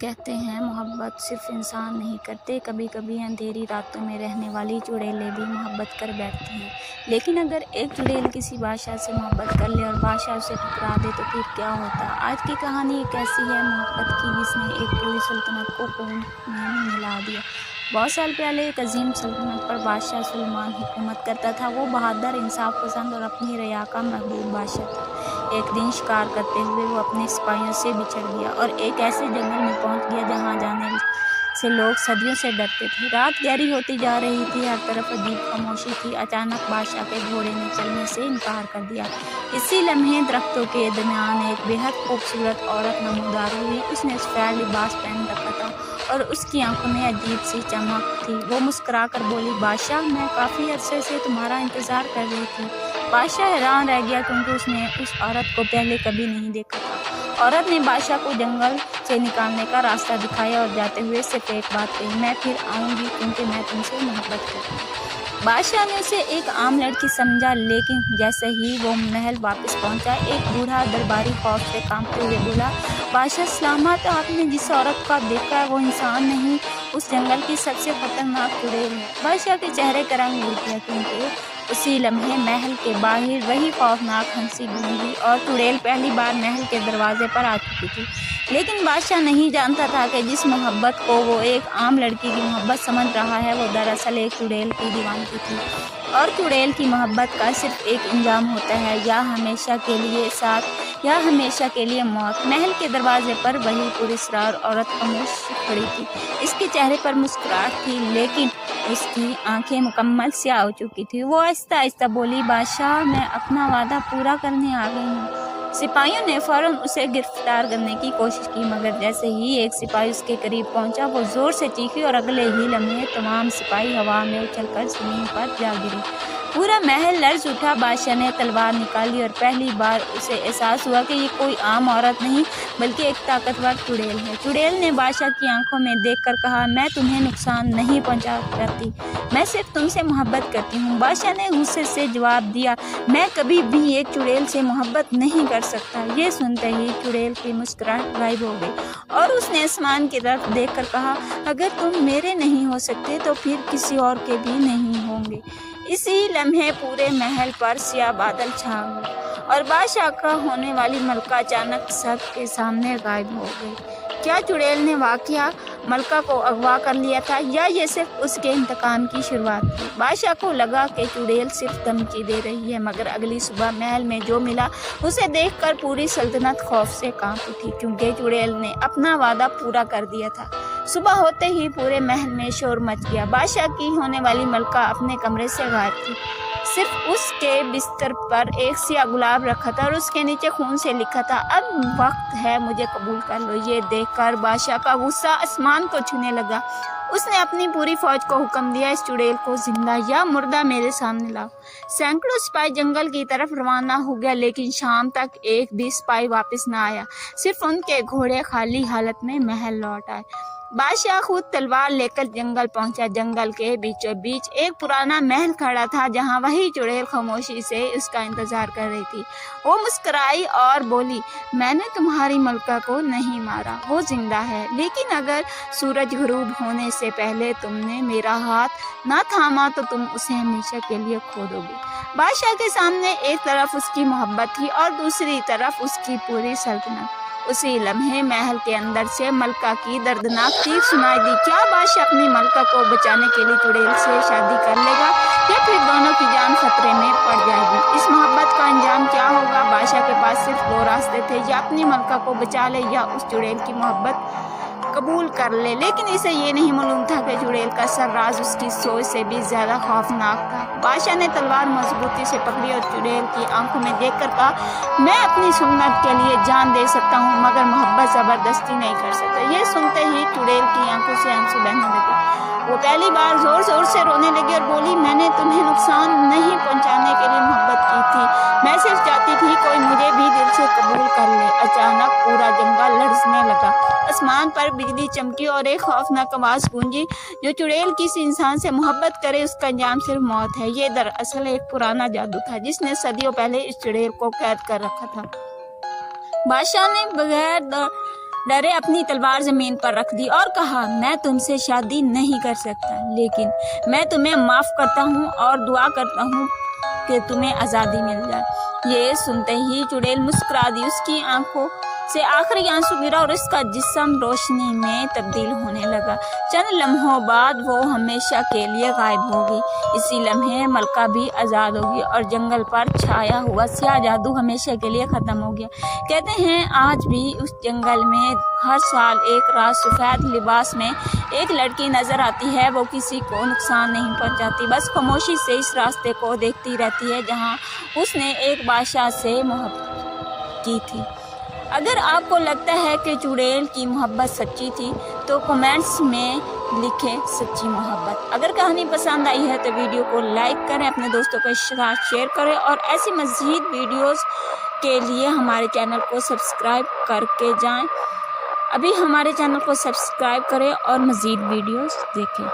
کہتے ہیں محبت صرف انسان نہیں کرتے، کبھی کبھی اندھیری راتوں میں رہنے والی چڑیلیں بھی محبت کر بیٹھتی ہیں۔ لیکن اگر ایک چڑیل کسی بادشاہ سے محبت کر لے اور بادشاہ اسے ٹھکرا دے تو پھر کیا ہوتا؟ آج کی کہانی ایک ایسی ہے محبت کی جس نے ایک پوری سلطنت کو خون میں ملا دیا۔ بہت سال پہلے ایک عظیم سلطنت پر بادشاہ سلیمان حکومت کرتا تھا۔ وہ بہادر، انصاف پسند اور اپنی رعایا کا محبوب بادشاہ تھا۔ ایک دن شکار کرتے ہوئے وہ اپنے سپاہیوں سے بچھڑ گیا اور ایک ایسے جنگل میں پہنچ گیا جہاں جانے سے لوگ صدیوں سے ڈرتے تھے۔ رات گہری ہوتی جا رہی تھی، ہر طرف عجیب خاموشی تھی۔ اچانک بادشاہ کے گھوڑے نے چلنے سے انکار کر دیا۔ اسی لمحے درختوں کے درمیان ایک بے حد خوبصورت عورت نمودار ہوئی۔ اس نے سفید لباس پہن رکھا تھا اور اس کی آنکھوں میں عجیب سی چمک تھی۔ وہ مسکرا کر بولی، بادشاہ، میں کافی عرصے سے تمہارا انتظار کر رہی تھی۔ بادشاہ حیران رہ گیا کیونکہ اس نے اس عورت کو پہلے کبھی نہیں دیکھا تھا۔ عورت نے بادشاہ کو جنگل سے نکالنے کا راستہ دکھایا اور جاتے ہوئے صرف ایک بات کہی، میں پھر آؤں گی کیونکہ میں تم سے محبت کرتی ہوں۔ بادشاہ نے اسے ایک عام لڑکی سمجھا، لیکن جیسے ہی وہ محل واپس پہنچا ایک بوڑھا درباری خوف سے کانپتے ہوئے بولا، بادشاہ سلامت، آپ نے جس عورت کو دیکھا ہے وہ انسان نہیں، اس جنگل کی سب سے خطرناک چڑیل ہے۔ بادشاہ کے چہرے کا رنگ اڑ گیا کیونکہ اسی لمحے محل کے باہر وہی خوفناک ہنسی گونجی اور چڑیل پہلی بار محل کے دروازے پر آ چکی تھی۔ لیکن بادشاہ نہیں جانتا تھا کہ جس محبت کو وہ ایک عام لڑکی کی محبت سمجھ رہا ہے وہ دراصل ایک چڑیل کی دیوانگی تھی۔ اور چڑیل کی محبت کا صرف ایک انجام ہوتا ہے، یا ہمیشہ کے لیے ساتھ یا ہمیشہ کے لیے موت۔ محل کے دروازے پر وہی پراسرار عورت خاموش کھڑی تھی۔ اس کے چہرے پر مسکراہٹ تھی لیکن اس کی آنکھیں مکمل سیاہ ہو چکی تھی۔ وہ آہستہ آہستہ بولی، بادشاہ، میں اپنا وعدہ پورا کرنے آ گئی ہوں۔ سپاہیوں نے فوراً اسے گرفتار کرنے کی کوشش کی مگر جیسے ہی ایک سپاہی اس کے قریب پہنچا وہ زور سے چیخی اور اگلے ہی لمحے تمام سپاہی ہوا میں اچھل کر زمین پر جا گرے۔ پورا محل لرز اٹھا۔ بادشاہ نے تلوار نکالی اور پہلی بار اسے احساس ہوا کہ یہ کوئی عام عورت نہیں بلکہ ایک طاقتور چڑیل ہے۔ چڑیل نے بادشاہ کی آنکھوں میں دیکھ کر کہا، میں تمہیں نقصان نہیں پہنچا چاہتی، میں صرف تم سے محبت کرتی ہوں۔ بادشاہ نے غصے سے جواب دیا، میں کبھی بھی ایک چڑیل سے محبت نہیں کر سکتا۔ یہ سنتے ہی چڑیل کی مسکراہٹ غائب ہو گئی اور اس نے آسمان کی طرف دیکھ کر کہا، اگر تم میرے نہیں ہو سکتے تو پھر کسی اور کے بھی نہیں ہوں گے۔ اسی لمحے پورے محل پر سیاہ بادل چھا گئے اور بادشاہ کا ہونے والی ملکہ اچانک سب کے سامنے غائب ہو گئی۔ کیا چڑیل نے واقعہ ملکہ کو اغوا کر لیا تھا یا یہ صرف اس کے انتقام کی شروعات تھی؟ بادشاہ کو لگا کہ چڑیل صرف دھمکی دے رہی ہے مگر اگلی صبح محل میں جو ملا اسے دیکھ کر پوری سلطنت خوف سے کانپ اٹھی کیونکہ چڑیل نے اپنا وعدہ پورا کر دیا تھا۔ صبح ہوتے ہی پورے محل میں شور مچ گیا۔ بادشاہ کی ہونے والی ملکہ اپنے کمرے سے غائب تھی۔ صرف اس کے بستر پر ایک سیاہ گلاب رکھا تھا اور اس کے نیچے خون سے لکھا تھا، اب وقت ہے مجھے قبول کر لو۔ یہ دیکھ کر بادشاہ کا غصہ آسمان کو چھونے لگا۔ اس نے اپنی پوری فوج کو حکم دیا، اس چڑیل کو زندہ یا مردہ میرے سامنے لاؤ۔ سینکڑوں سپاہی جنگل کی طرف روانہ ہو گیا لیکن شام تک ایک بھی سپاہی واپس نہ آیا، صرف ان کے گھوڑے خالی حالت میں محل لوٹ آئے۔ بادشاہ خود تلوار لے کر جنگل پہنچا۔ جنگل کے بیچوں بیچ ایک پرانا محل کھڑا تھا جہاں وہی چڑیل خاموشی سے اس کا انتظار کر رہی تھی۔ وہ مسکرائی اور بولی، میں نے تمہاری ملکہ کو نہیں مارا، وہ زندہ ہے، لیکن اگر سورج غروب ہونے سے پہلے تم نے میرا ہاتھ نہ تھاما تو تم اسے ہمیشہ کے لیے کھو دو گے۔ بادشاہ کے سامنے ایک طرف اس کی محبت تھی اور دوسری طرف اس کی پوری سلطنت۔ اسی لمحے محل کے اندر سے ملکہ کی دردناک چیخ سنائی دی، کیا بادشاہ اپنی ملکہ کو بچانے کے لیے چڑیل سے شادی کر لے گا یا پھر دونوں کی جان خطرے میں پڑ جائے گی؟ اس محبت کا انجام کیا ہوگا؟ بادشاہ کے پاس صرف دو راستے تھے، یا اپنی ملکہ کو بچا لے یا اس چڑیل کی محبت قبول کر لے، لیکن اسے یہ نہیں معلوم تھا کہ چڑیل کا سر راز اس کی سوچ سے بھی زیادہ خوفناک تھا۔ بادشاہ نے تلوار مضبوطی سے پکڑی اور چڑیل کی آنکھوں میں دیکھ کر کہا، میں اپنی سنت کے لیے جان دے سکتا ہوں مگر محبت زبردستی نہیں کر سکتا۔ یہ سنتے ہی چڑیل کی آنکھوں سے آنسو بہنے لگے۔ وہ پہلی بار زور زور سے رونے لگی اور بولی، میں نے تمہیں نقصان نہیں پہنچانے کے لیے محبت کی تھی، میں صرف چاہتی تھی کوئی مجھے بھی دل سے قبول کر لے۔ اچانک پورا جنگل لرزنے لگا، آسمان پر بجلی چمکی اور ایک خوفناک آواز گونجی، جو چڑیل کسی انسان سے محبت کرے اس کا انجام صرف موت ہے۔ یہ دراصل ایک پرانا جادو تھا جس نے صدیوں پہلے اس چڑیل کو قید کر رکھا تھا۔ بادشاہ نے بغیر ڈرے اپنی تلوار زمین پر رکھ دی اور کہا میں تم سے شادی نہیں کر سکتا، لیکن میں تمہیں معاف کرتا ہوں اور دعا کرتا ہوں کہ تمہیں آزادی مل جائے۔ یہ سنتے ہی چڑیل مسکرا دی، اس کی آنکھوں سے آخری آنسو گرا اور اس کا جسم روشنی میں تبدیل ہونے لگا۔ چند لمحوں بعد وہ ہمیشہ کے لیے غائب ہوگی۔ اسی لمحے ملکہ بھی آزاد ہوگی اور جنگل پر چھایا ہوا سیاہ جادو ہمیشہ کے لیے ختم ہو گیا۔ کہتے ہیں آج بھی اس جنگل میں ہر سال ایک رات سفید لباس میں ایک لڑکی نظر آتی ہے۔ وہ کسی کو نقصان نہیں پہنچاتی، بس خاموشی سے اس راستے کو دیکھتی رہتی ہے جہاں اس نے ایک بادشاہ سے محبت کی تھی۔ اگر آپ کو لگتا ہے کہ چڑیل کی محبت سچی تھی تو کمنٹس میں لکھیں سچی محبت۔ اگر کہانی پسند آئی ہے تو ویڈیو کو لائک کریں، اپنے دوستوں کے ساتھ شیئر کریں اور ایسی مزید ویڈیوز کے لیے ہمارے چینل کو سبسکرائب کر کے جائیں۔ ابھی ہمارے چینل کو سبسکرائب کریں اور مزید ویڈیوز دیکھیں۔